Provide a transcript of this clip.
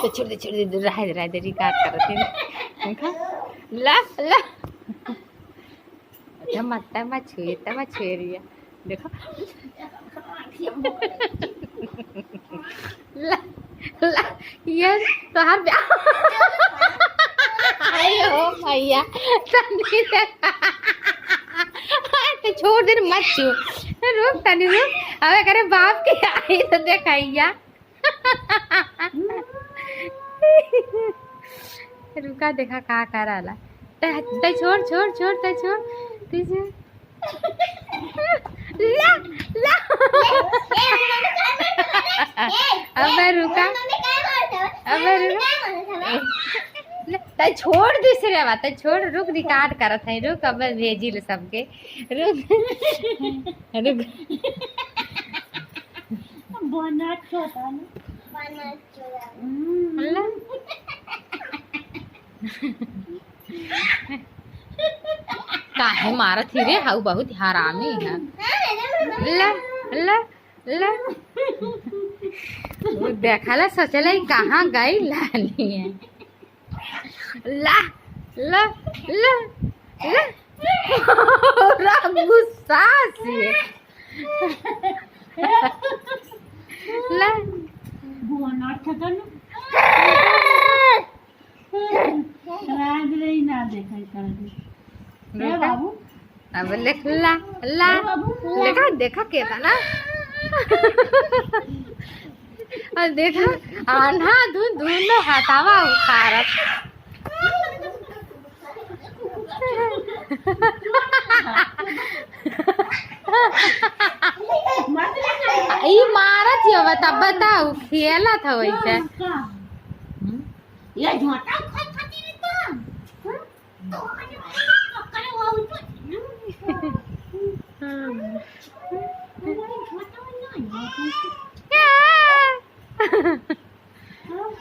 तो छोड़ दे रहा दे रिकॉर्ड करते देखा ला ला तमा छुए रिया देखो ला ला ये तो हर आयो भैया तो छोड़ दे मत छू रुक तनी रुक अबे करे बाप के आई तो देखैया रुका देखा का कराला ते छोड़ छोड़ छोड़ ते छोड़ तुझे ला ला अबे रुका अबे रुका ते छोड़ दूसरे बात छोड़ रुक रिकॉर्ड करत है रुक अब भेजी लो सबके रुक रुक बनाट छोटा अल्लाह काहे मारत ही रे हाउ बहुत हरामी है ला ला ला वो देखला सोचला कहाँ गई लानी है ला ला ला ला पूरा गुस्सा से ला बनाट छोटा राग रही ना देखा कर दे बाबू अब लिख ला ला देखा देखा के था ना और देखा आन्हा धुन दोनों हटावा उखारत ई मारत हो बताओ खेला था वैसे ये झोटा खाती नहीं तो करे वो क्या